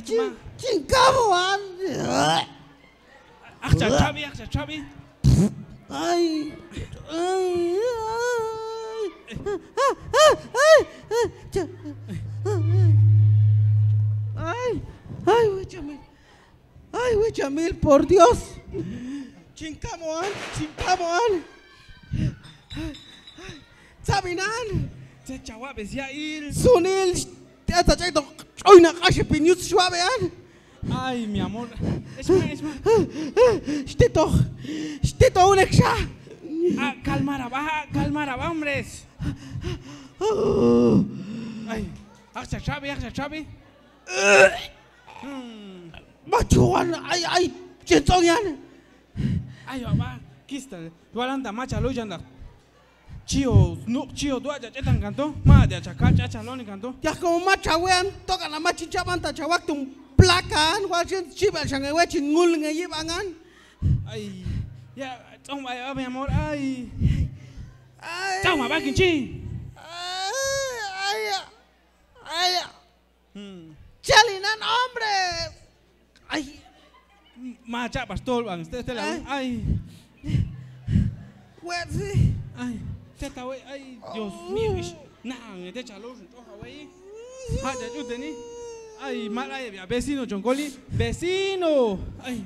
Chincamoan. Chavi. Ay. Ay, Huichamil, por Dios. Chincamoan. Sabinan. Sunil, hasta chaito. Hoy na calle piñut suavean. Ay, mi amor. Esma. Stito un extra. Calmara, baja, hombres. Ay, hasta Chavi. Machuan, ay, chentoyan. Ay, va, kista. Dualanta macha luyanda. Chio, dua tan canto. Ma de chacacha chalón canto. Ya como macha wean, tocan la machinchamanta chawak tum placan, guachin chibal changewachin ngul ngayibangan. Ay, ya, toma, mi amor, ay. Toma, va, quinchi. Ay. Chalinan, hombre. Ay. Macha, pastor, van, usted la. Ay. Pues, ay. Teta, güey, ay, Dios mío. Nah, te chalo, güey. Hacha, yo tení. Ay, mala, vecino, choncoli. Vecino. Ay.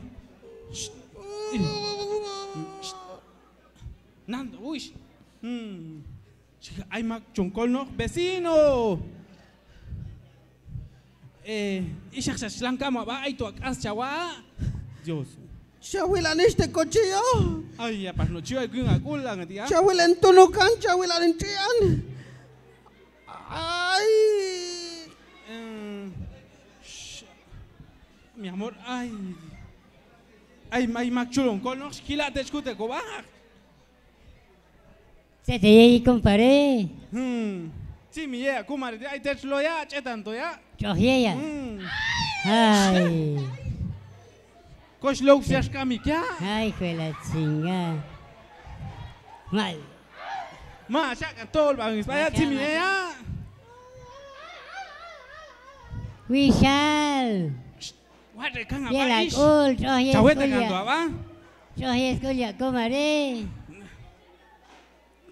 Nando, uy. Ay, mac choncol, no. Vecino. Ishak shlanka va, ay, tu acá, chawa. Dios. Chawilan este cochillo. Ay, ya pas no chido, hay que una cula, tía. Chawilan tunukan, chawilan entian. Ay. Mi amor, ay. Ay, mac chulón, con los kilas te escute, cobaja. Se te llegué, compadre. Sí, mi ya, kumare, ay, te lo ya, che tanto ya. Chojea. Ay. Coach Low Fiasca, mi ya. Ay, fue la chinga. Mal. Ma, ya cantó el banco, vaya, sí, mi ya. Wishal. Guarda, canga, Ya la va, ish. cul, chojea. Chaweta canto, va. Chojea, escucha, compadre.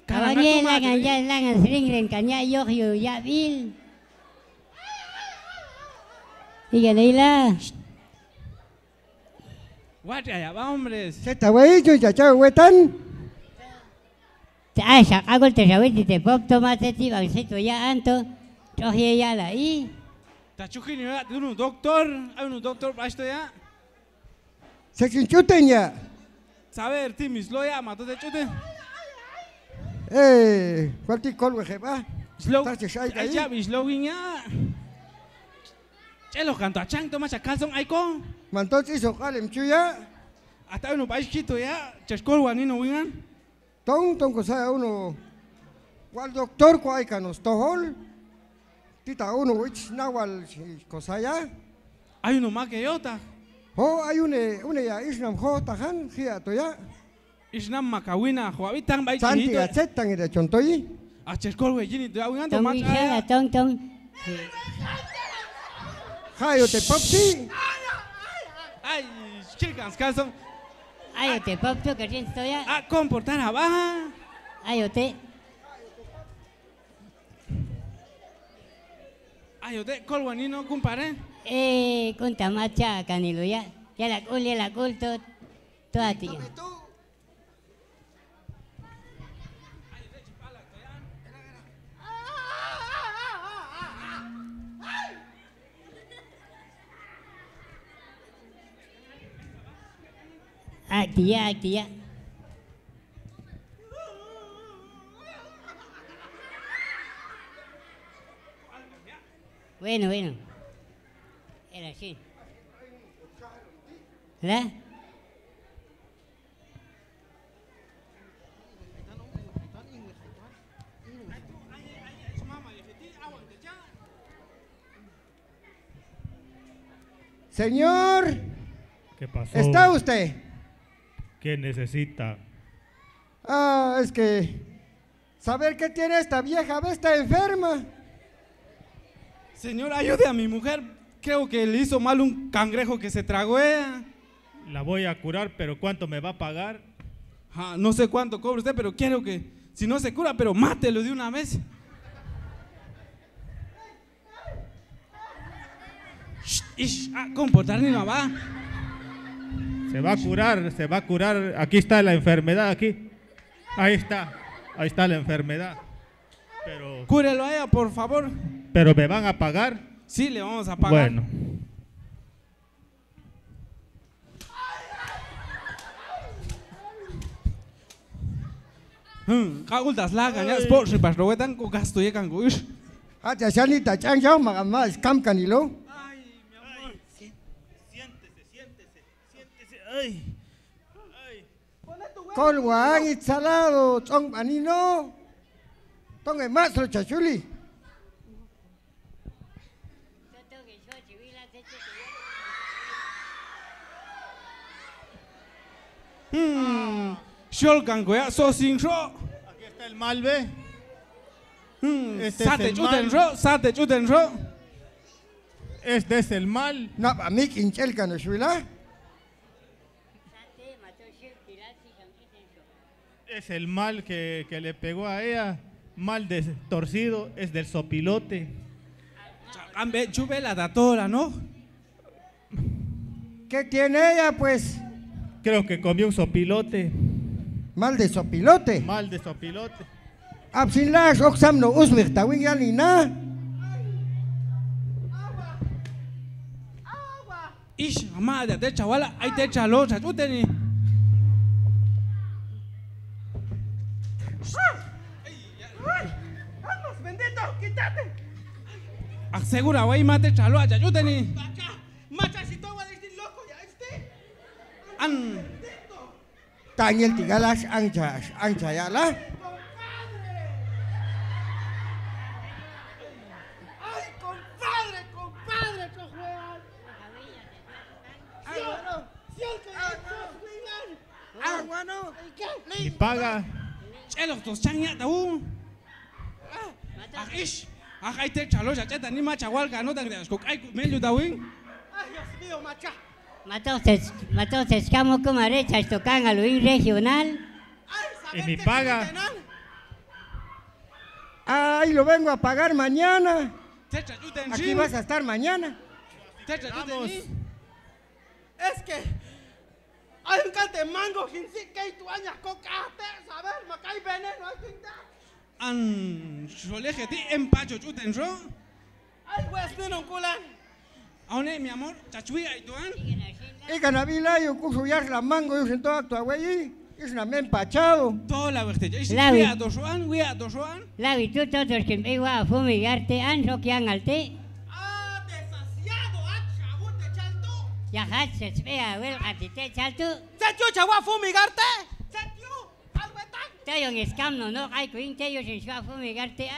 Canga, Cabanye, comadre. langan, ya, langan, sringren, kanya, yohyo, ya, bil. Diga, Leila. Guarda, ya va, hombres. Se te voy a ir, ya, huetan. Ay, sacago el terrawete, te pop, tomate, tibancito, ya, anto. Chojea, ya, la, y. Tachujini, ya, hay un doctor, para esto ya. Se chinchuten ya. Saber, Timis, lo ya, mato de chute. ¿Cuál te colgo, jefa? Slow, Tache, shai, ay, ahí. ya, slow, ya. Chelo, canto a chang, toma, chacalzón, ay, con. Mantos hizo calem chuya. Hasta uno país quito ya, chescol, guanino, wingan. Ton cosa uno. ¿Cuál doctor cuál canos tohol? Tita uno which nawal cosa ya. Hay uno más que yo, ta. Hay una ya isnam ho tahan gia to ya. Isnam macawina, joabitan, bay, Santi chihito. aceptan de chontoyi. A chescol, güey, jini, te wingan, Tong, toma, wishal, tong. Hayo te popsi. ay, chilcans, calzón. Ay, te pop, tú, que estoy ya. A comportar a baja. Ay, te. Ay, usted, col, guanino, compadre. Con tamacha, canilo, ya. Ya la cul, toda tía. Actía. Bueno. Era así. ¿Verdad? Señor, ¿Qué pasó? ¿está usted? ¿Qué necesita? Es que saber qué tiene esta vieja, ve, está enferma. Señor, ayude a mi mujer. Creo que le hizo mal un cangrejo que se tragó ella. La voy a curar, pero ¿cuánto me va a pagar? No sé cuánto cobra usted, pero quiero que, si no se cura, pero mátelo de una vez. Comportar ni no va. Se va a curar, se va a curar. Aquí está la enfermedad, aquí. Ahí está la enfermedad. Cúrelo a ella, por favor. Pero ¿me van a pagar? Sí, le vamos a pagar. Bueno. Kagultas lagan, ya sport si pas roetan ko gasto ye kan guish. Hata sanita changao magamas kam kanilo. Ay, mi amor. Siéntese. Ay. Colguán salado, tong anino. Tong el maestro chachuli. Shol kan ko ya so sing sho. Aquí está el mal, ¿ve? Este Sate es el mal. chuten sho. Este es el mal. Na amik inchel kanushwila. Es el mal que le pegó a ella. Mal torcido, es del sopilote. Ambe chube la datora, ¿no? ¿Qué tiene ella pues? Creo que comió un sopilote. Mal de sopilote. Mal de sopilote. Absinlash oxam no usmir tawin yalina. Ish, amada de chavala, ahí te chalo, chachuteni. ¡Almas bendito! ¡Quítate! Asegura, güey, mate chalo, chachuteni. Macha, si tú vas a decir loco, ya este. An. Tanyel tigalash ancha yala. ¡Ay, compadre, cojueal! ¡Si el que Agua no. Y paga. Chelos tos changya taú. Ish. Ahí te chalo, chacheta ni machawal no tan de asco. Ay, medio tawin. ¡Ay, Dios mío, macha! Matotes, como comarecha, esto can a lo regional. ¡Ay, Y mi paga. Ay, lo vengo a pagar mañana. Te chachuten, Aquí vas a estar mañana. Te chachuten. Es que hay un cante mango, sin sí que hay tu añas cocate, ¿sabes? Macay veneno, hay tinta. An. Soleje ti empacho chuten sho. ¡Ay, pues, no culan! Aune, mi amor, chachui ahí tuan. Ika nabila yo kusuyar la mango yo siento actua güey. Es una men pachado. Toda la verte. Ish, Lavi. wea dosuan. Lavi, tú todos que me iba a fumigarte, anso que angalte. ¡Ah, desasiado! ¡Ah, chabute, chalto! Ya haces, vea, ver, a ti te chalto. ¡Se chucha, voy a fumigarte! ¡Se chu! ¡Algo tan! Te yo en scam no, hay que te yo sin a fumigarte,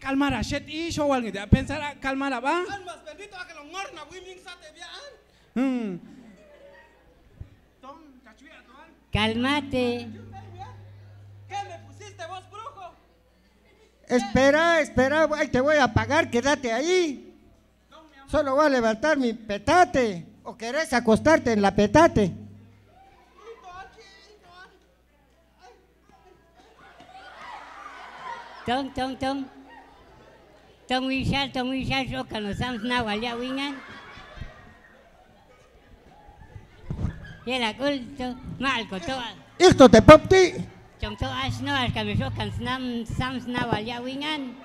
Calmar a shet y show alguien. Pensar a calmar a va. ¡Almas bendito a que lo morna, women sate bien! Tom, chachui a tuan. Cálmate. ¿Qué me pusiste vos, brujo? Espera, güey, te voy a pagar, quédate ahí. Solo voy a levantar mi petate. ¿O querés acostarte en la petate? Tong wishal, so que nos damos na walia wingan. Y el culto, malco, toa. Esto te popti. Chong to as no, as que me so can sams na walia wingan.